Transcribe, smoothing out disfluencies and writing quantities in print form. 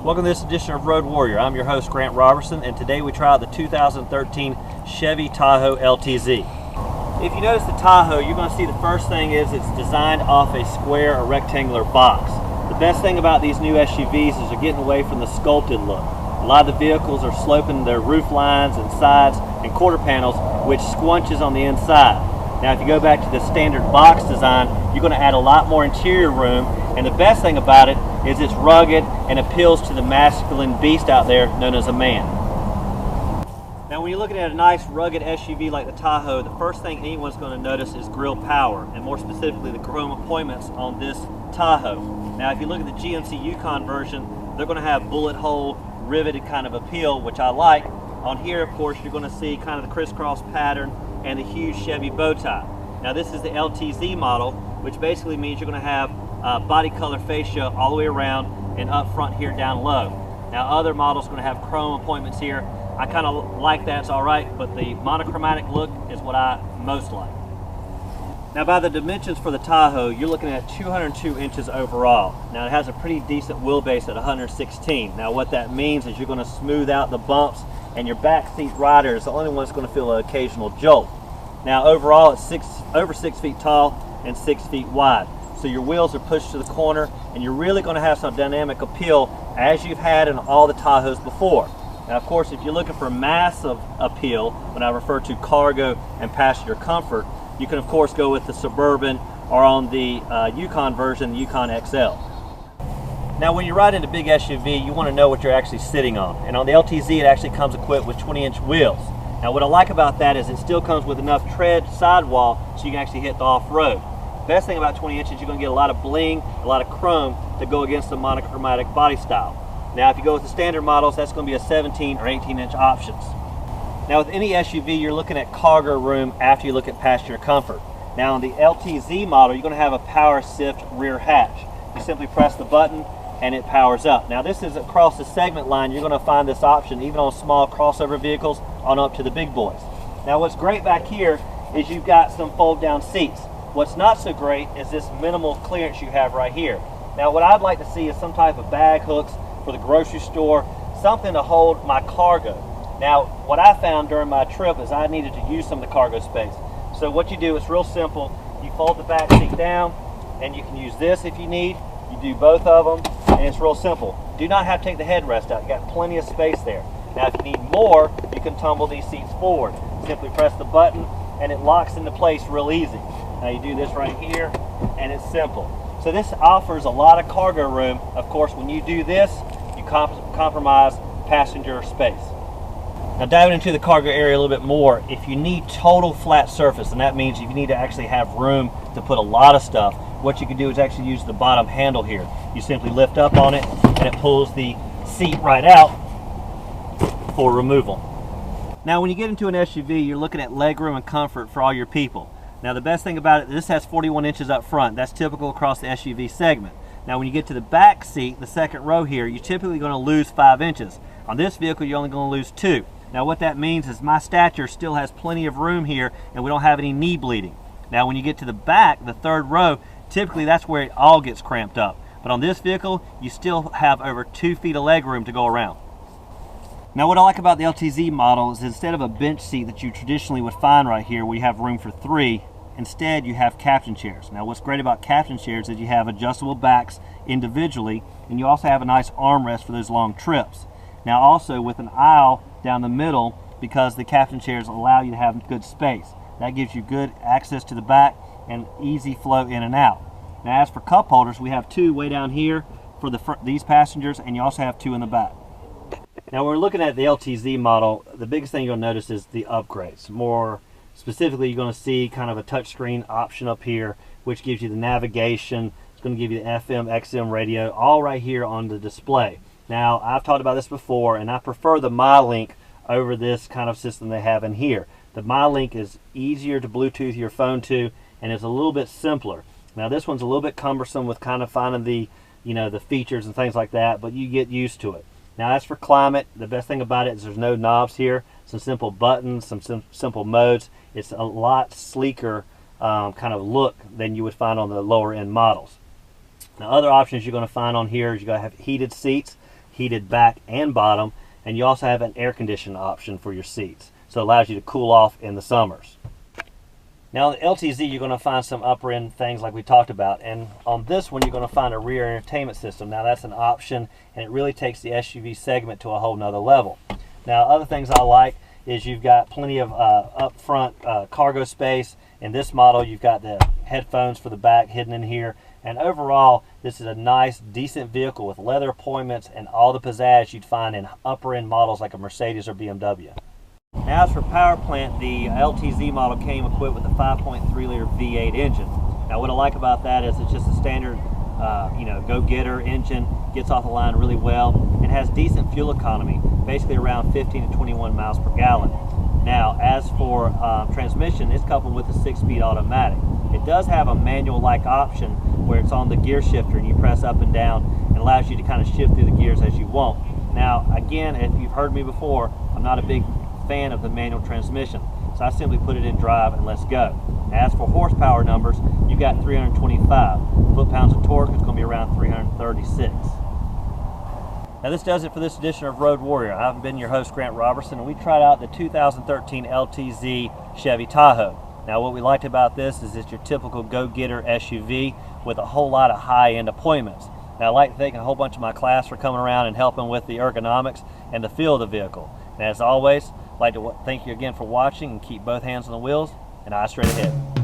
Welcome to this edition of Road Warrior. I'm your host, Grant Robertson, and today we try out the 2013 Chevy Tahoe LTZ. If you notice the Tahoe, you're going to see the first thing is it's designed off a square or rectangular box. The best thing about these new SUVs is they're getting away from the sculpted look. A lot of the vehicles are sloping their roof lines and sides and quarter panels, which squunches on the inside. Now if you go back to the standard box design, you're going to add a lot more interior room, and the best thing about it is it's rugged and appeals to the masculine beast out there known as a man. Now when you're looking at a nice rugged SUV like the Tahoe, the first thing anyone's going to notice is grille power, and more specifically the chrome appointments on this Tahoe. Now if you look at the GMC Yukon version, they're going to have bullet hole riveted kind of appeal, which I like. On here, of course, you're going to see kind of the crisscross pattern and the huge Chevy bow tie. Now this is the LTZ model, which basically means you're going to have body color fascia all the way around and up front here down low. Now other models are going to have chrome appointments here. I kind of like that, it's alright, but the monochromatic look is what I most like. Now by the dimensions for the Tahoe, you're looking at 202 inches overall. Now it has a pretty decent wheelbase at 116. Now what that means is you're going to smooth out the bumps, and your back seat rider is the only one that's going to feel an occasional jolt. Now overall it's over 6 feet tall and 6 feet wide. So your wheels are pushed to the corner, and you're really going to have some dynamic appeal as you've had in all the Tahoes before. Now of course, if you're looking for massive appeal, when I refer to cargo and passenger comfort, you can of course go with the Suburban, or on the Yukon version, the Yukon XL. Now when you ride into big SUV, you want to know what you're actually sitting on. And on the LTZ, it actually comes equipped with 20-inch wheels. Now what I like about that is it still comes with enough tread sidewall so you can actually hit the off-road. Best thing about 20 inches, you're going to get a lot of bling, a lot of chrome to go against the monochromatic body style. Now if you go with the standard models, that's going to be a 17 or 18 inch options. Now with any SUV, you're looking at cargo room after you look at passenger comfort. Now on the LTZ model, you're going to have a power shift rear hatch. You simply press the button and it powers up. Now this is across the segment line, you're going to find this option even on small crossover vehicles on up to the big boys. Now what's great back here is you've got some fold down seats. What's not so great is this minimal clearance you have right here. Now what I'd like to see is some type of bag hooks for the grocery store, something to hold my cargo. Now what I found during my trip is I needed to use some of the cargo space. So what you do is real simple. You fold the back seat down, and you can use this if you need. You do both of them, and it's real simple. Do not have to take the headrest out. You got plenty of space there. Now if you need more, you can tumble these seats forward. Simply press the button and it locks into place real easy. Now you do this right here, and it's simple. So this offers a lot of cargo room. Of course, when you do this, you compromise passenger space. Now diving into the cargo area a little bit more, if you need total flat surface, and that means if you need to actually have room to put a lot of stuff, what you can do is actually use the bottom handle here. You simply lift up on it, and it pulls the seat right out for removal. Now when you get into an SUV, you're looking at legroom and comfort for all your people. Now the best thing about it, this has 41 inches up front. That's typical across the SUV segment. Now when you get to the back seat, the second row here, you're typically going to lose 5 inches. On this vehicle, you're only going to lose 2. Now what that means is my stature still has plenty of room here, and we don't have any knee bleeding. Now when you get to the back, the third row, typically that's where it all gets cramped up. But on this vehicle, you still have over 2 feet of leg room to go around. Now what I like about the LTZ model is instead of a bench seat that you traditionally would find right here where you have room for 3, instead you have captain chairs. Now what's great about captain chairs is you have adjustable backs individually, and you also have a nice armrest for those long trips. Now also with an aisle down the middle, because the captain chairs allow you to have good space. That gives you good access to the back and easy flow in and out. Now as for cup holders, we have 2 way down here for these passengers, and you also have 2 in the back. Now when we're looking at the LTZ model, the biggest thing you'll notice is the upgrades. More specifically, you're going to see kind of a touchscreen option up here, which gives you the navigation. It's going to give you the FM, XM radio, all right here on the display. Now I've talked about this before, and I prefer the MyLink over this kind of system they have in here. The MyLink is easier to Bluetooth your phone to, and it's a little bit simpler. Now this one's a little bit cumbersome with kind of finding the, the features and things like that, but you get used to it. Now as for climate, the best thing about it is there's no knobs here, some simple buttons, some simple modes. It's a lot sleeker kind of look than you would find on the lower end models. Now other options you're going to find on here is you're going to have heated seats. heated back and bottom, and you also have an air conditioning option for your seats, so it allows you to cool off in the summers. Now on the LTZ, you're going to find some upper end things like we talked about, and on this one you're going to find a rear entertainment system. Now that's an option, and it really takes the SUV segment to a whole nother level. Now other things I like is you've got plenty of up front cargo space. In this model you've got the headphones for the back hidden in here, and overall this is a nice decent vehicle with leather appointments and all the pizzazz you'd find in upper end models like a Mercedes or BMW. Now as for power plant, the LTZ model came equipped with a 5.3 liter V8 engine. Now what I like about that is it's just a standard go-getter engine, gets off the line really well, and has decent fuel economy, basically around 15 to 21 miles per gallon. Now as for transmission, it's coupled with a 6-speed automatic. It does have a manual-like option where it's on the gear shifter and you press up and down and allows you to kind of shift through the gears as you want. Now again, if you've heard me before, I'm not a big fan of the manual transmission, so I simply put it in drive and let's go. As for horsepower numbers, you've got 325. Foot-pounds of torque is going to be around 336. Now this does it for this edition of Road Warrior. I've been your host, Grant Robertson, and we tried out the 2013 LTZ Chevy Tahoe. Now what we liked about this is it's your typical go-getter SUV with a whole lot of high-end appointments. Now I'd like to thank a whole bunch of my class for coming around and helping with the ergonomics and the feel of the vehicle. And as always, I'd like to thank you again for watching, and keep both hands on the wheels and eyes straight ahead.